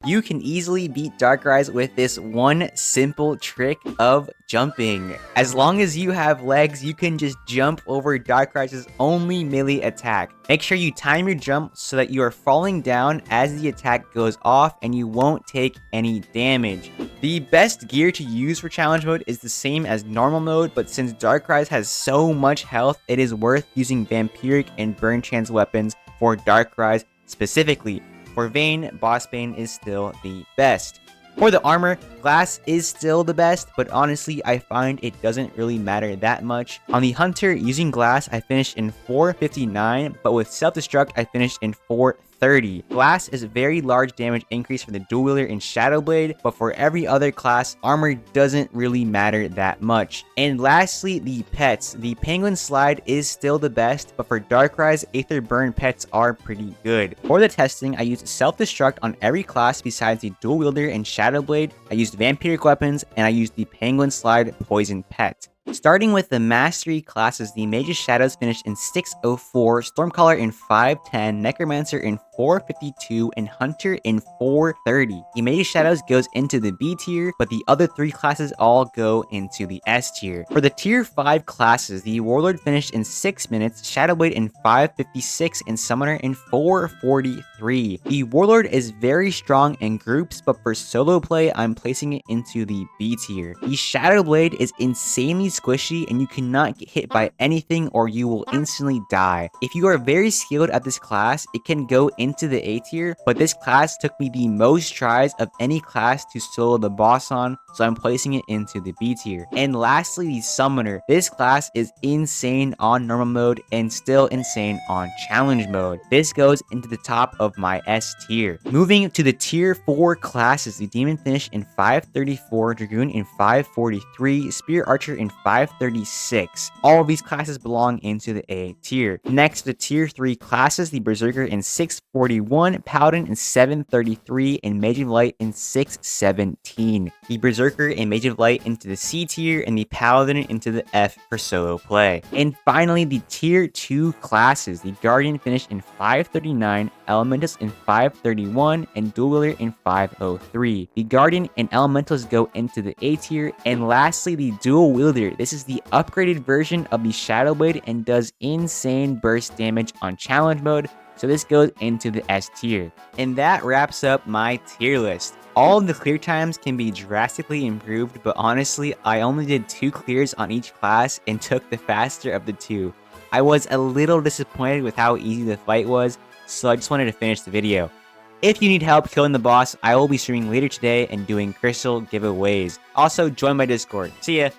You can easily beat Darkrise with this one simple trick of jumping. As long as you have legs, you can just jump over Darkrise's only melee attack. Make sure you time your jump so that you are falling down as the attack goes off and you won't take any damage. The best gear to use for challenge mode is the same as normal mode, but since Darkrise has so much health, it is worth using vampiric and burn chance weapons for Darkrise specifically. For Vayne, Boss Bane is still the best. For the armor, glass is still the best, but honestly, I find it doesn't really matter that much. On the hunter, using glass, I finished in 459, but with self-destruct, I finished in 430. Glass is a very large damage increase for the dual wielder in Shadowblade, but for every other class, armor doesn't really matter that much. And lastly, the pets. The penguin slide is still the best, but for Darkrise, Aether Burn pets are pretty good. For the testing, I used self-destruct on every class besides the dual wielder and Shadowblade. I used vampiric weapons, and I used the penguin slide poison pet. Starting with the mastery classes, the Mage's Shadows finished in 604, Stormcaller in 510, Necromancer in 452, and Hunter in 430. The Mage's Shadows goes into the B tier, but the other three classes all go into the S tier. For the tier 5 classes, the Warlord finished in 6 minutes, Shadowblade in 556, and Summoner in 443. The Warlord is very strong in groups, but for solo play, I'm placing it into the B tier. The Shadowblade is insanely squishy and you cannot get hit by anything or you will instantly die. If you are very skilled at this class, it can go into the A tier, but this class took me the most tries of any class to solo the boss on, so I'm placing it into the B tier. And lastly, the Summoner. This class is insane on normal mode and still insane on challenge mode. This goes into the top of my S tier. Moving to the tier 4 classes, the Demon finished in 534, Dragoon in 543, Spear Archer in 536. All of these classes belong into the A tier. Next, the tier 3 classes, the Berserker in 641, Paladin in 733, and Mage of Light in 617. The Berserker and Mage of Light into the C tier, and the Paladin into the F for solo play. And finally, the tier 2 classes, the Guardian finished in 539, Elementals in 531, and Dual Wielder in 503. The Guardian and Elementals go into the A tier, and lastly, the Dual Wielder. This is the upgraded version of the Shadowblade and does insane burst damage on challenge mode, so this goes into the S tier. And that wraps up my tier list. All of the clear times can be drastically improved, but honestly, I only did 2 clears on each class and took the faster of the 2. I was a little disappointed with how easy the fight was, so I just wanted to finish the video. If you need help killing the boss, I will be streaming later today and doing crystal giveaways. Also, join my Discord. See ya!